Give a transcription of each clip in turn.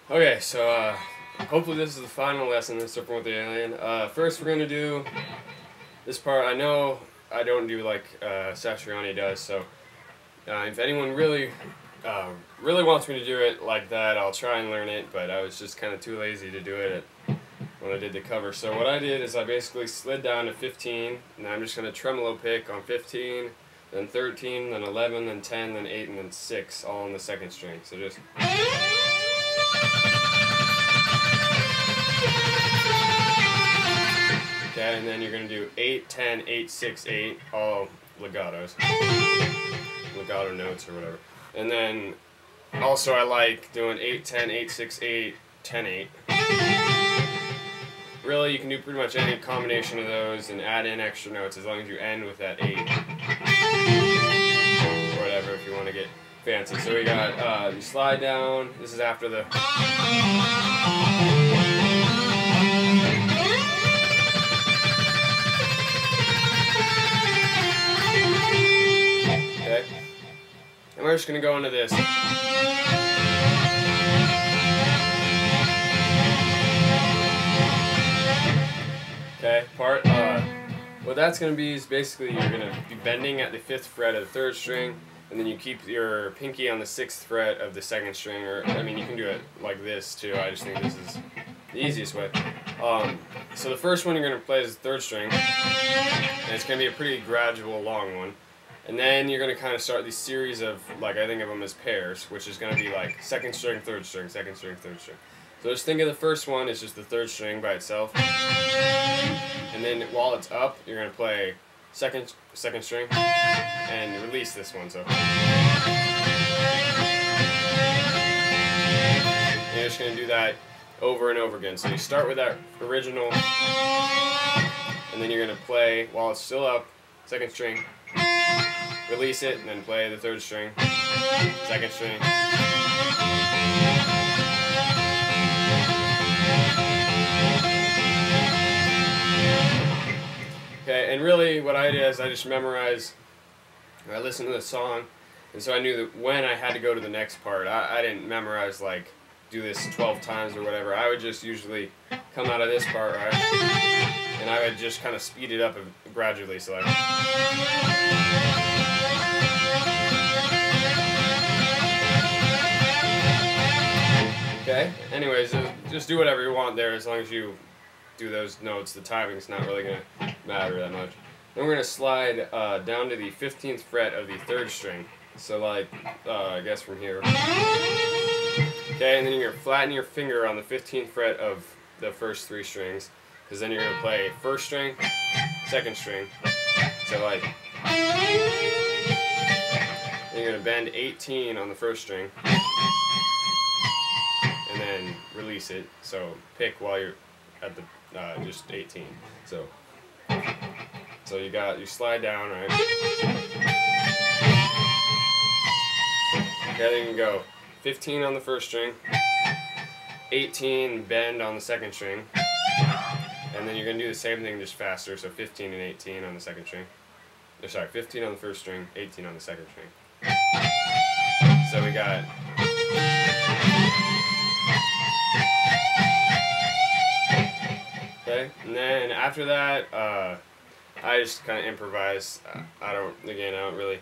Okay, so hopefully this is the final lesson in Surfing with the Alien. First, we're gonna do this part. I know I don't do like Satriani does, so if anyone really wants me to do it like that, I'll try and learn it. But I was just kind of too lazy to do it when I did the cover. So what I did is I basically slid down to 15, and I'm just gonna tremolo pick on 15, then 13, then 11, then 10, then 8, and then 6, all on the second string. So just. Okay, and then you're going to do 8, 10, 8, 6, 8, all legatos. Legato notes or whatever. And then also I like doing 8, 10, 8, 6, 8, 10, 8. Really, you can do pretty much any combination of those and add in extra notes as long as you end with that 8. Or whatever if you want to get fancy. So we got, you slide down. This is after the. Okay. And we're just going to go into this. Okay, part, what that's going to be is basically you're going to be bending at the 5th fret of the 3rd string, and then you keep your pinky on the 6th fret of the 2nd string, or, I mean, you can do it like this too, I just think this is the easiest way. So the first one you're going to play is the 3rd string, and it's going to be a pretty gradual, long one. And then you're going to kind of start these series of, like, I think of them as pairs, which is going to be like 2nd string, 3rd string, 2nd string, 3rd string. So just think of the first one as just the 3rd string by itself. And then while it's up, you're going to play second string and release this one. So you're just going to do that over and over again. So you start with that original, and then you're going to play while it's still up, 2nd string, release it, and then play the 3rd string, 2nd string. Okay, and really what I did is I just memorized, I listened to the song, and so I knew that when I had to go to the next part. I didn't memorize, like, do this 12 times or whatever. I would just usually come out of this part, right? And I would just kind of speed it up gradually, so like. Okay, anyways, just do whatever you want there as long as you do those notes. The timing's not really going to matter that much. Then we're going to slide down to the 15th fret of the 3rd string. So like, I guess from here. Okay, and then you're going to flatten your finger on the 15th fret of the first 3 strings, because then you're going to play 1st string, 2nd string. So like, then you're going to bend 18 on the 1st string, and then release it. So pick while you're at the just 18. So you slide down, right? Okay, then you can go 15 on the 1st string, 18 bend on the 2nd string, and then you're gonna do the same thing just faster. So 15 and 18 on the 2nd string. Or sorry, 15 on the 1st string, 18 on the 2nd string. So we got. Okay, and then after that, I just kind of improvise. I don't really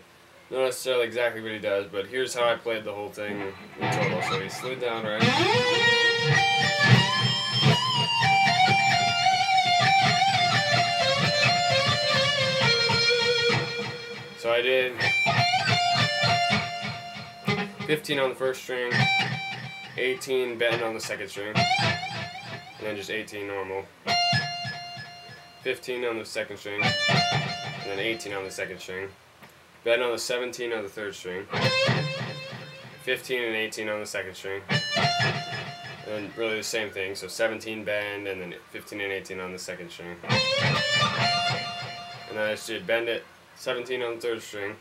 know necessarily exactly what he does, but here's how I played the whole thing in total. So he slid down, right? So I did 15 on the 1st string, 18 bend on the 2nd string, and then just 18 normal. 15 on the 2nd string, and then 18 on the 2nd string. Bend on the 17 on the 3rd string. 15 and 18 on the 2nd string. And really the same thing, so 17 bend, and then 15 and 18 on the 2nd string. And then I just did bend it, 17 on the 3rd string,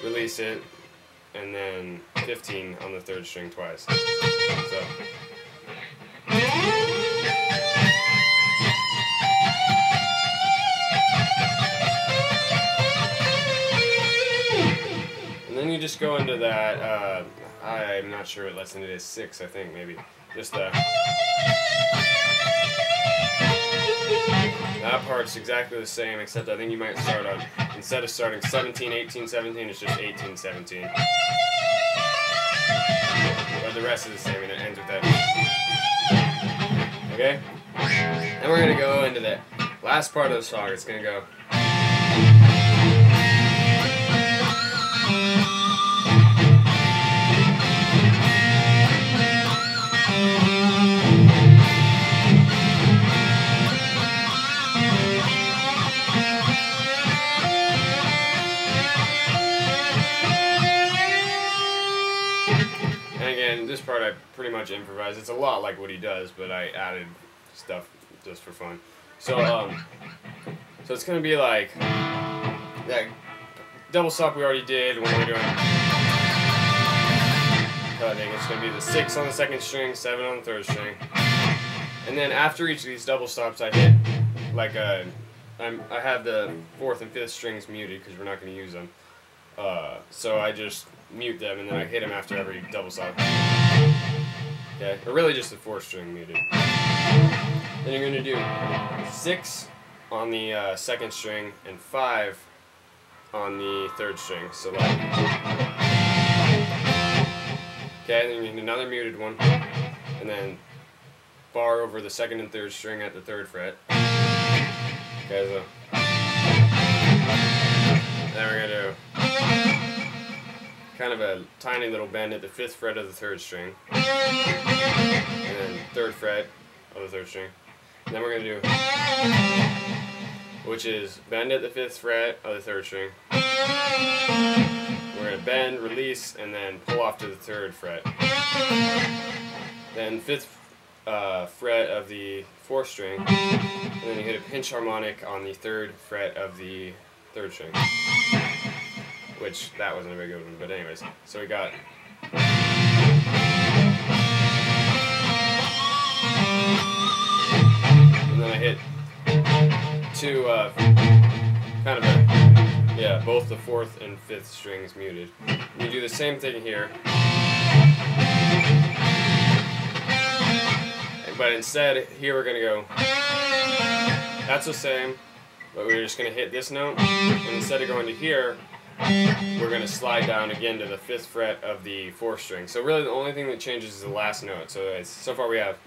release it, and then 15 on the 3rd string twice. So. And then you just go into that, I'm not sure what lesson it is. 6, I think, maybe. Just the... That part's exactly the same, except I think you might start on, instead of starting 17, 18, 17, it's just 18, 17. But the rest is the same, and it ends with that. Okay? And we're going to go into the last part of the song. It's going to go... This part I pretty much improvise. It's a lot like what he does, but I added stuff just for fun. So it's gonna be like that double stop we already did when we were doing cutting. It's gonna be the 6 on the 2nd string, 7 on the 3rd string, and then after each of these double stops, I hit like I have the 4th and 5th strings muted because we're not gonna use them. So I just mute them, and then I hit them after every double stop. Okay, or really just the 4th string muted. Then you're going to do 6 on the 2nd string and 5 on the 3rd string. So like, okay, then you need another muted one, and then bar over the 2nd and 3rd string at the 3rd fret. Okay, so then we're going to do kind of a tiny little bend at the 5th fret of the 3rd string, and then 3rd fret of the 3rd string. And then we're going to do, which is bend at the 5th fret of the 3rd string. We're going to bend, release, and then pull off to the 3rd fret. Then 5th fret of the 4th string, and then you hit a pinch harmonic on the 3rd fret of the 3rd string. Which, that wasn't a very good one, but anyways. So we got... And then I hit 2, kind of a... Yeah, both the 4th and 5th strings muted. And you do the same thing here. But instead, here we're going to go... That's the same, but we're just going to hit this note. And instead of going to here, we're going to slide down again to the 5th fret of the 4th string. So really the only thing that changes is the last note. So far we have...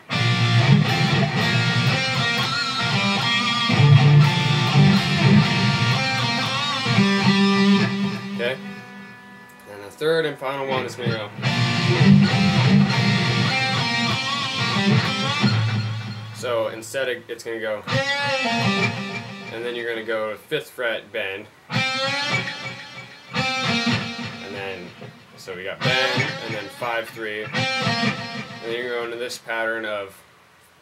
Okay? And the 3rd and final one is going to go... So instead it's going to go... And then you're going to go 5th fret bend. So we got bend, and then 5, 3, and then you're going to this pattern of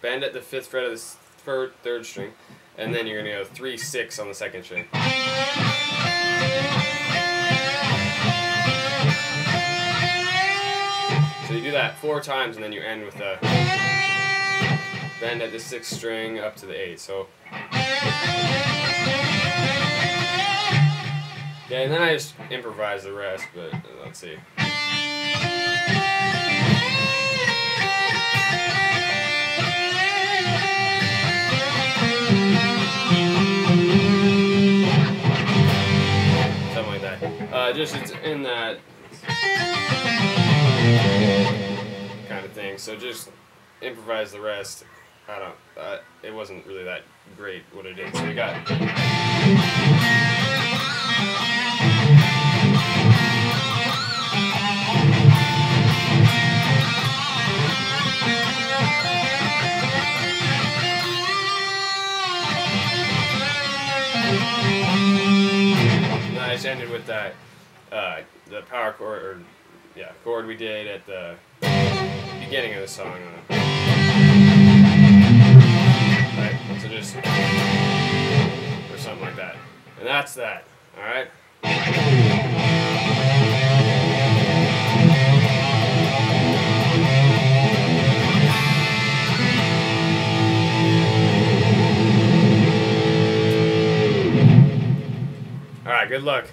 bend at the 5th fret of the 3rd string, and then you're going to go 3, 6 on the 2nd string. So you do that 4 times, and then you end with a bend at the 6th string up to the 8. So. Yeah, and then I just improvise the rest, but let's see. Something like that. Just it's in that kind of thing. So just improvise the rest. I don't. It wasn't really that great what I did. So we got. I just ended with that, the power chord, or yeah, chord we did at the beginning of the song. Right, so just, or something like that. And that's that, alright? Alright, good luck.